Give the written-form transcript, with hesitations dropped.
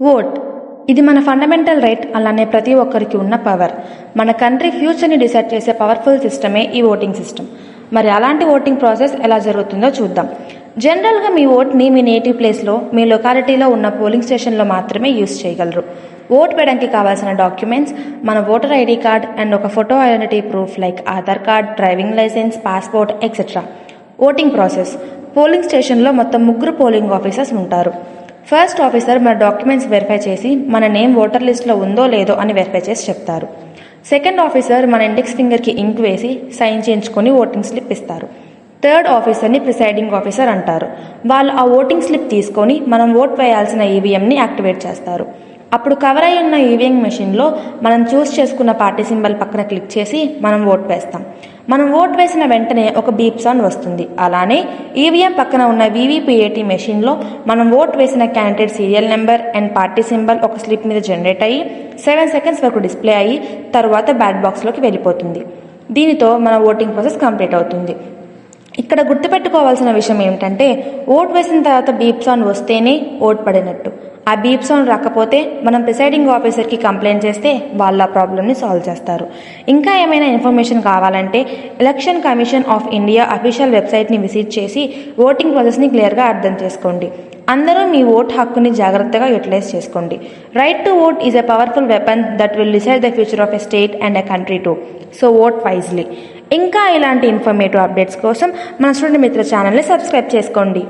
Vote ఇది మన fundamental right. అలానే ప్రతి ఒక్కరికి ఉన్న పవర్. మన కంట్రీ ఫ్యూచర్ని డిసైడ్ చేసే పవర్ఫుల్ సిస్టమే ఈ ఓటింగ్ సిస్టమ్. మరి అలాంటి ఓటింగ్ ప్రాసెస్ ఎలా జరుగుతుందో చూద్దాం. జనరల్గా మీ ఓట్ని మీ నేటివ్ ప్లేస్లో, మీ లొకాలిటీలో ఉన్న పోలింగ్ స్టేషన్లో మాత్రమే యూజ్ చేయగలరు. ఓట్ వేయడానికి కావాల్సిన డాక్యుమెంట్స్ మన ఓటర్ ఐడి కార్డ్ అండ్ ఒక photo identity proof like Aadhaar card, driving licence, passport etcetera. Voting process. Polling స్టేషన్లో మొత్తం 3 పోలింగ్ ఆఫీసర్స్ ఉంటారు. ఫస్ట్ ఆఫీసర్ మన డాక్యుమెంట్స్ వెరిఫై చేసి మన నేమ్ ఓటర్ లిస్ట్లో ఉందో లేదో అని వెరిఫై చేసి చెప్తారు. సెకండ్ ఆఫీసర్ మన ఇండెక్స్ ఫింగర్కి ఇంక్ వేసి సైన్ చేయించుకొని ఓటింగ్ స్లిప్ ఇస్తారు. థర్డ్ ఆఫీసర్ని ప్రిసైడింగ్ ఆఫీసర్ అంటారు. వాళ్ళు ఆ ఓటింగ్ స్లిప్ తీసుకొని మనం ఓట్ వేయాల్సిన ఈవీఎంని యాక్టివేట్ చేస్తారు. అప్పుడు కవర్ అయి ఉన్న ఈవీఎం మెషిన్లో మనం చూస్ చేసుకున్న పార్టీ సింబల్ పక్కన క్లిక్ చేసి మనం ఓట్ వేస్తాం. మనం ఓట్ వేసిన వెంటనే ఒక బీప్ సౌండ్ వస్తుంది. అలానే ఈవీఎం పక్కన ఉన్న వీవీపీఏటీ మెషిన్లో మనం ఓట్ వేసిన candidate serial number and party symbol ఒక స్లిప్ మీద జనరేట్ అయ్యి 7 సెకండ్స్ వరకు డిస్ప్లే అయ్యి తర్వాత బ్యాట్ బాక్స్లోకి వెళ్ళిపోతుంది. దీనితో మన ఓటింగ్ ప్రాసెస్ కంప్లీట్ అవుతుంది. ఇక్కడ గుర్తుపెట్టుకోవాల్సిన విషయం ఏమిటంటే ఓట్ వేసిన తర్వాత బీప్ సౌండ్ వస్తేనే ఓట్ పడినట్టు. ఆ బీప్ సౌండ్ రాకపోతే మనం ప్రిసైడింగ్ ఆఫీసర్కి కంప్లైంట్ చేస్తే వాళ్ళ ప్రాబ్లమ్ని సాల్వ్ చేస్తారు. ఇంకా ఏమైనా ఇన్ఫర్మేషన్ కావాలంటే election commission of India official వెబ్సైట్ని విజిట్ చేసి ఓటింగ్ ప్రాసెస్ని క్లియర్గా అర్థం చేసుకోండి. అందరూ మీ ఓట్ హక్కుని జాగ్రత్తగా యూటిలైజ్ చేసుకోండి. Right to vote is a powerful weapon that will decide the future of a state and a country two. So vote wisely. ఇంకా ఇలాంటి ఇన్ఫర్మేటివ్ అప్డేట్స్ కోసం మన స్టూడెంట్ మిత్ర ఛానల్ని సబ్స్క్రైబ్ చేసుకోండి.